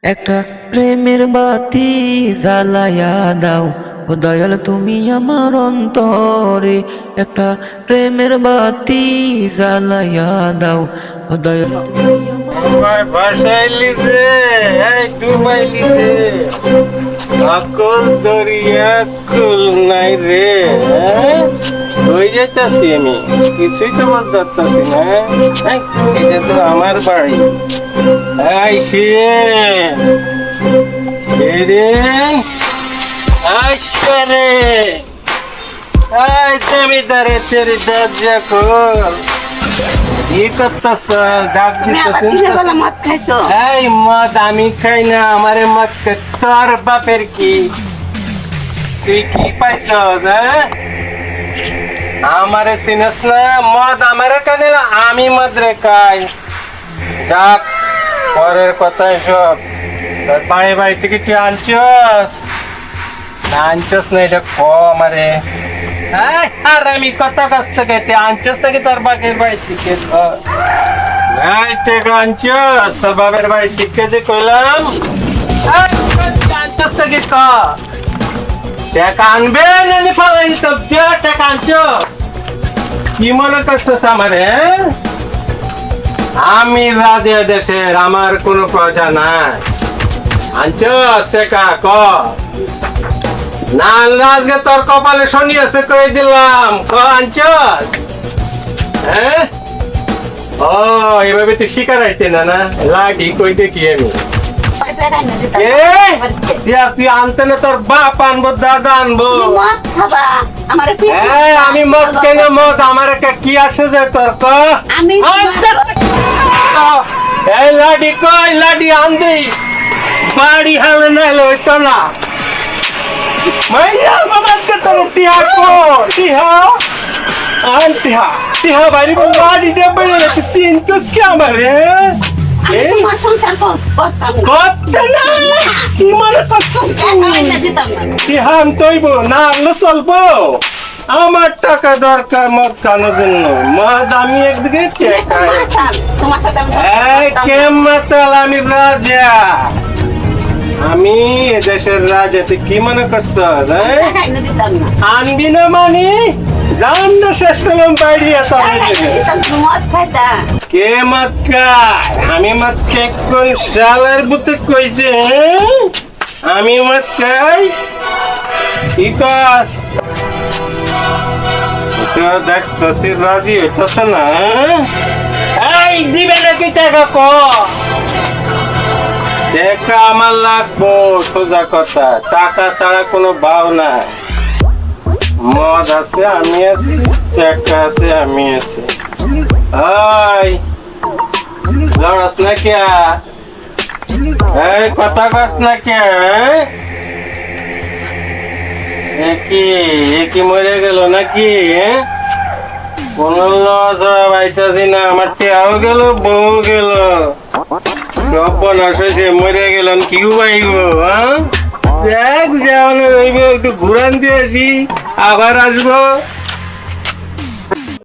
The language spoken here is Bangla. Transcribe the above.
একটা প্রেমের বাতি জ্বালায়া দাও ও দয়াল তুমি আমার অন্তরে। একটা প্রেমের বাতি জ্বালায়া দাও ও দয়াল তুমি আমার ভাসাইলি রে, এই ডুবাইলি রে, আকল দরিয়া কুল নাই রে। হয়ে যাইতাছি আমি, কিছুই তো বলতে পারতাছি না। এটা তো আমার বাড়ি। আইসি রে, আইসা রে, আই জমিদারে তেরি দরজা খোল। কি করতেছ? ডাক দিতেছ? এই মদ আমি খাই না, আমারে মদ তোর বাপের কি? তুই কি পাইছ? আমারে চিনস না? মদ আমারে কেন? আমি মদ রে খাই। যাক, পরের কথা সব। তোর বাড়ি থেকে তুই আনছস না আনছস না এটা ক আমারে। আর আমি কত কাছ থেকে আনছস থেকে তোর বাপের বাড়ি থেকে আনছস তোর বাপের বাড়ি থেকে যে কইলাম আনছস থেকে ক টাকা আনবে না ফলাই তো টাকা আনছস। কি মনে করছস আমারে? আমি রাজা দেশের, আমার কোনো প্রজা নাই। আনছস টাকা ক না আনলে আজকে তোর কপালে শনি আছে কই দিলাম। ক আনছস? হ্যাঁ, ও এভাবে তুই শিকার আইতে না না লাঠি কই দেখি আমি। তুই আনতে না তোর বাপ আনবো, দাদা আনবো। আমি মদ কেন? মদ আমার কি আসে যায় তোর? ক এই লাঠি কই, লাঠি আনতে বাড়ি হালে না হলো তো না। মাইয়া মামার কে তোর টিহা কো টিহা আন টিহা টিহা বাড়ি বাড়ি দে বলে চিন্তাস কি আমারে? এই সংসার করতে না কি মনে করছস? টিহা আনতইব না আনলে চলবো? আমার টাকা দরকার মদ খানোর জন্য। মদ আমি একদিকে টেকাই। এই কেমতাল আমি রাজা, আমি এদেশের রাজা। তুই কি মনে করছস? আনবি না মানি দাম না শেষ করলাম বাইরিয়া। কে মদ খায়? আমি মদ খাই কোন শালার বুতে কইছে? আমি মদ খাই? কি কস? দেখতেছি রাজি হইতেছে না। এই দিবে নাকি টাকা? ক টাকা আমার লাগবো, সোজা কথা। টাকা ছাড়া কোনো ভাও নাই। মদ আছে আমি আছি, টাকা আছে আমি আছি। ওই লড়াস না কে? এই কথা কস না কে? কি মরে গেল নাকি? কোন লড়া পাইতাছি না। আমার টেয়াও গেল, বউ গেল, সব বনাশ হয়েছে, মরে গেলাম। কি পাইব? দেখ যেমন একটু ঘুরান দিয়ে আসি, আবার আসবো।